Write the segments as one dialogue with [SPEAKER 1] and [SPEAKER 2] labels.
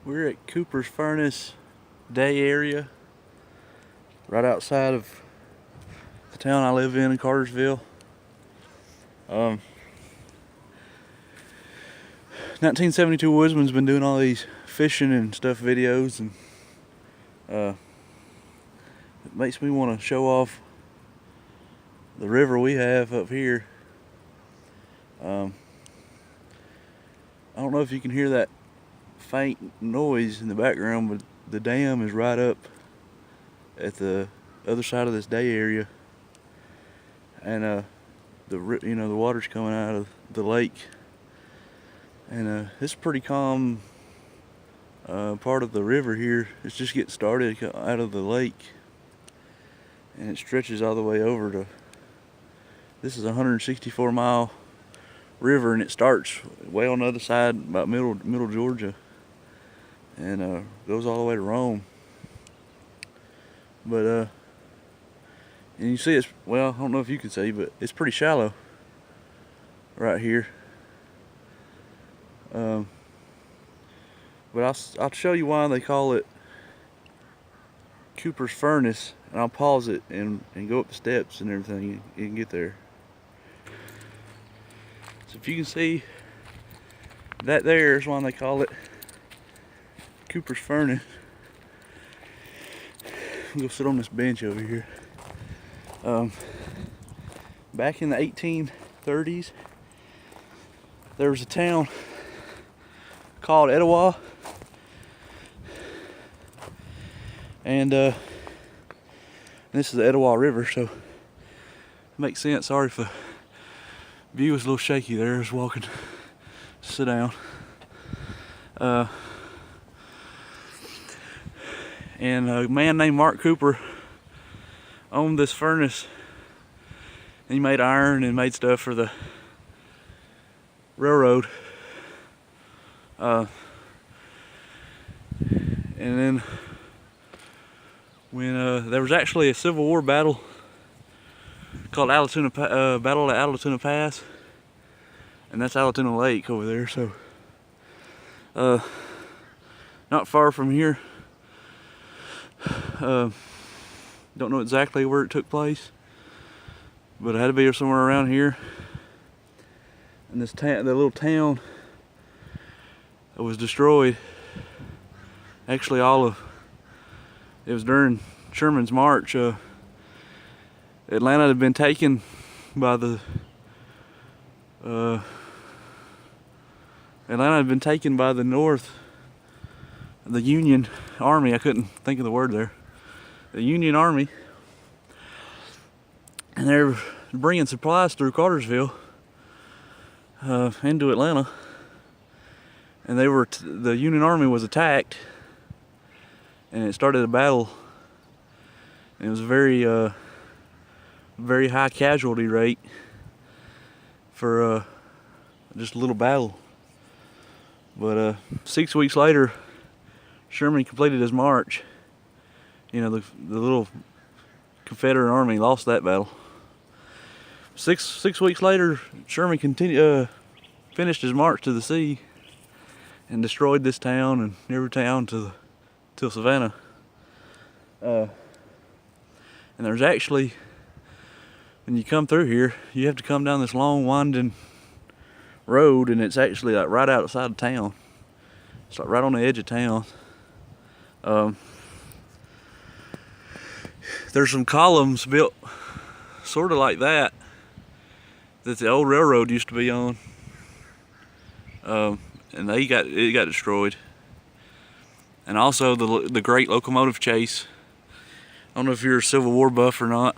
[SPEAKER 1] We're at Cooper's Furnace Day area, right outside of the town I live in Cartersville. 1972 Woodsman's been doing all these fishing and stuff videos, and it makes me want to show off the river we have up here. I don't know if you can hear that faint noise in the background, but the dam is right up at the other side of this day area, and the water's coming out of the lake, and it's a pretty calm part of the river here. It's just getting started out of the lake, and it stretches all the way over to. This is a 164-mile river, and it starts way on the other side, about middle Georgia, and goes all the way to Rome. But and you see it's, well, I don't know if you can see, but it's pretty shallow right here. But I'll show you why they call it Cooper's Furnace, and I'll pause it and go up the steps and everything. You can get there. So if you can see that, there is why they call it Cooper's Furnace. I'm gonna sit on this bench over here. Back in the 1830s, there was a town called Etowah, and this is the Etowah River, so it makes sense. Sorry if the view was a little shaky there. I was walking. Sit down. And a man named Mark Cooper owned this furnace. He made iron and made stuff for the railroad. And then when there was actually a Civil War battle called Battle of Allatoona Pass, and that's Allatoona Lake over there. So not far from here. Don't know exactly where it took place, but it had to be somewhere around here. And this the little town was destroyed. Actually, it was during Sherman's march. Atlanta had been taken by the North, the Union Army. I couldn't think of the word there. The Union Army, and they're bringing supplies through Cartersville into Atlanta, and the Union Army was attacked, and it started a battle. And it was a very high casualty rate for just a little battle. But 6 weeks later, Sherman completed his march. You know, the little Confederate army lost that battle. Six weeks later, Sherman finished his march to the sea and destroyed this town and every town till Savannah. And there's actually, when you come through here, you have to come down this long winding road, and it's actually like right outside of town. It's like right on the edge of town. There's some columns built sort of like that the old railroad used to be on, and it got destroyed. And also the Great Locomotive Chase. I don't know if you're a Civil War buff or not.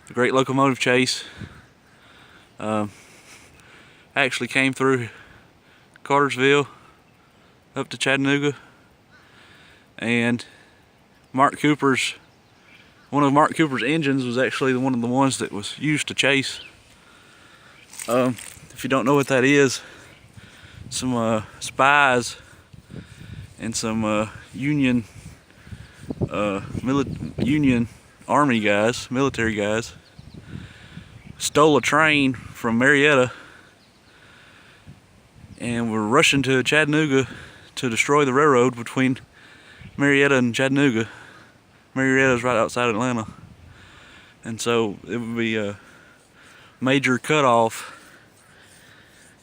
[SPEAKER 1] The Great Locomotive Chase actually came through Cartersville up to Chattanooga, and one of Mark Cooper's engines was actually one of the ones that was used to chase. If you don't know what that is, some spies and some Union Army guys, military guys, stole a train from Marietta and were rushing to Chattanooga to destroy the railroad between Marietta and Chattanooga. Marietta's right outside Atlanta. And so it would be a major cutoff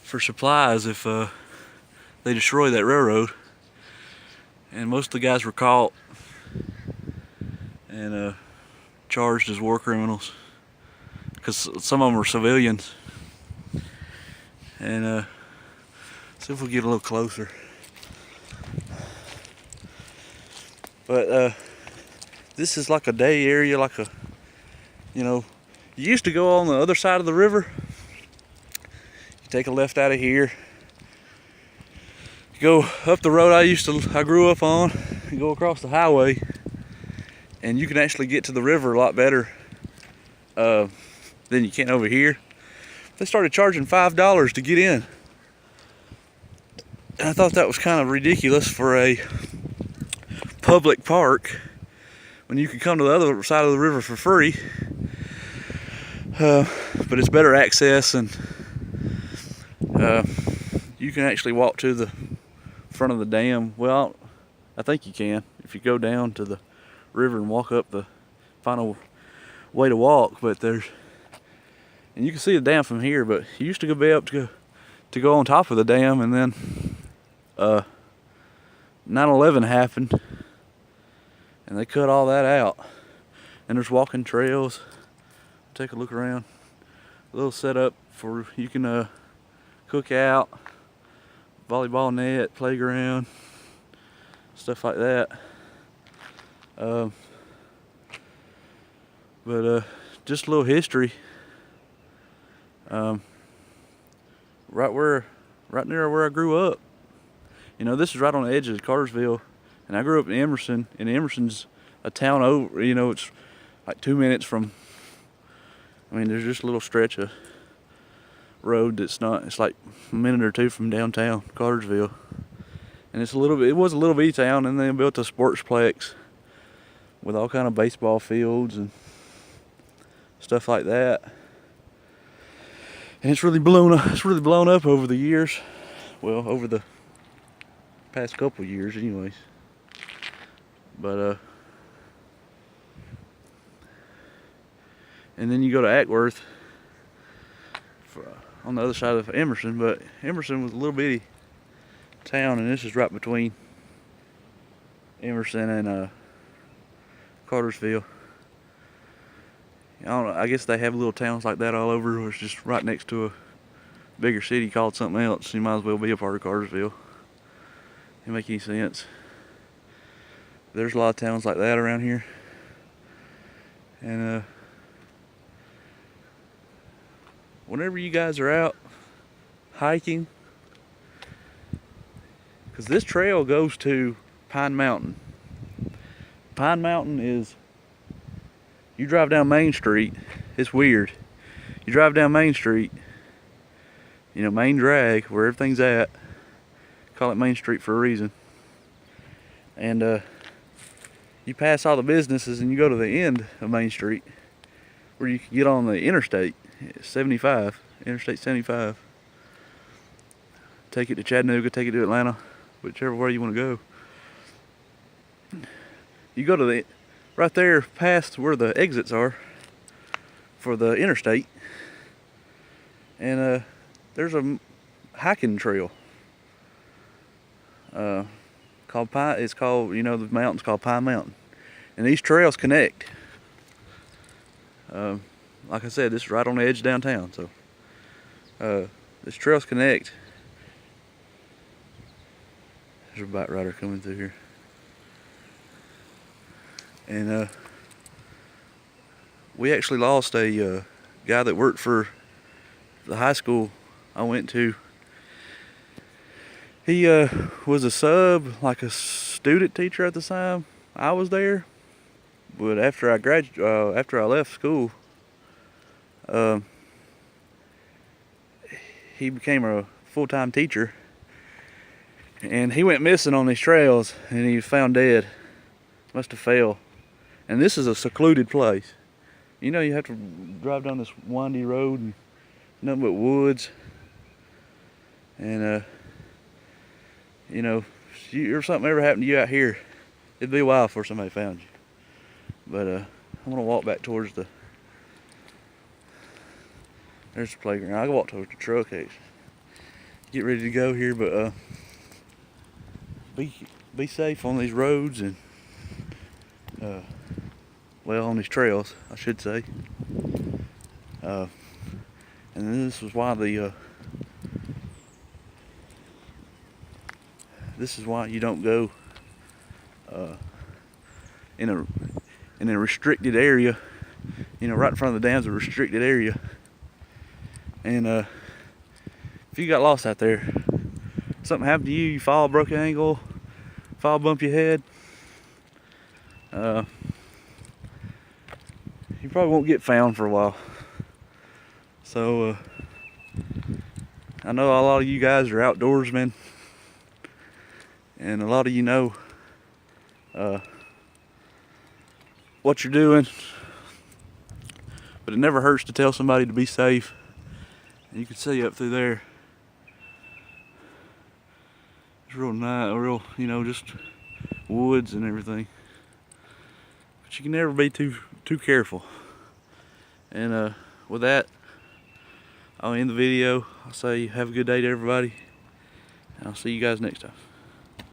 [SPEAKER 1] for supplies if they destroy that railroad. And most of the guys were caught and charged as war criminals, because some of them were civilians. And see if we get a little closer. But this is like a day area, like a, you used to go on the other side of the river. You take a left out of here, go up the road I grew up on, and go across the highway, and you can actually get to the river a lot better than you can over here. They started charging $5 to get in. And I thought that was kind of ridiculous for a public park when you could come to the other side of the river for free. But it's better access, and you can actually walk to the front of the dam. Well, I think you can if you go down to the river and walk up the final way to walk. But and you can see the dam from here, but you used to be able to go on top of the dam, and then 9/11 happened and they cut all that out. And there's walking trails. Take a look around. A little setup for you can cook out, volleyball net, playground, stuff like that. But just a little history. Right near where I grew up. This is right on the edge of Cartersville, and I grew up in Emerson, and Emerson's a town over, it's like 2 minutes from, there's just a little stretch of road it's like a minute or two from downtown Cartersville. And it was a little bitty town, and they built a sportsplex with all kind of baseball fields and stuff like that. And it's really blown up over the years. Well, over the past couple of years anyways. But and then you go to Acworth on the other side of Emerson, but Emerson was a little bitty town, and this is right between Emerson and Cartersville. I don't know, I guess they have little towns like that all over, where it's just right next to a bigger city called something else. You might as well be a part of Cartersville. Doesn't make any sense. There's a lot of towns like that around here. And whenever you guys are out hiking, because this trail goes to Pine Mountain. Pine Mountain is, you drive down Main Street, it's weird. You drive down Main Street, main drag, where everything's at, call it Main Street for a reason. And you pass all the businesses and you go to the end of Main Street, where you can get on the interstate 75, Interstate 75. Take it to Chattanooga, take it to Atlanta, whichever way you want to go. You go to right there past where the exits are for the interstate, and there's a hiking trail called Pine. It's called, the mountain's called Pine Mountain, and these trails connect. Like I said, this is right on the edge of downtown, so these trails connect. There's a bike rider coming through here. And we actually lost a guy that worked for the high school I went to. He was a sub, like a student teacher at the time I was there. But after I left school, he became a full-time teacher, and he went missing on these trails, and he was found dead. Must have fell. And this is a secluded place. You have to drive down this windy road and nothing but woods. And if something ever happened to you out here, it'd be a while before somebody found you. But I'm gonna walk back towards the. There's the playground. I can walk towards the truck. Get ready to go here, but be safe on these roads and well, on these trails, I should say. And this is why this is why you don't go in a restricted area. You know, right in front of the dam's a restricted area. And if you got lost out there, something happened to you, you fall, broke your ankle, fall, bump your head, you probably won't get found for a while. So I know a lot of you guys are outdoorsmen, and a lot of you know what you're doing, but it never hurts to tell somebody to be safe. And you can see up through there, it's real nice, real, you know, just woods and everything. But you can never be too careful. And with that, I'll end the video. I'll say have a good day to everybody, and I'll see you guys next time.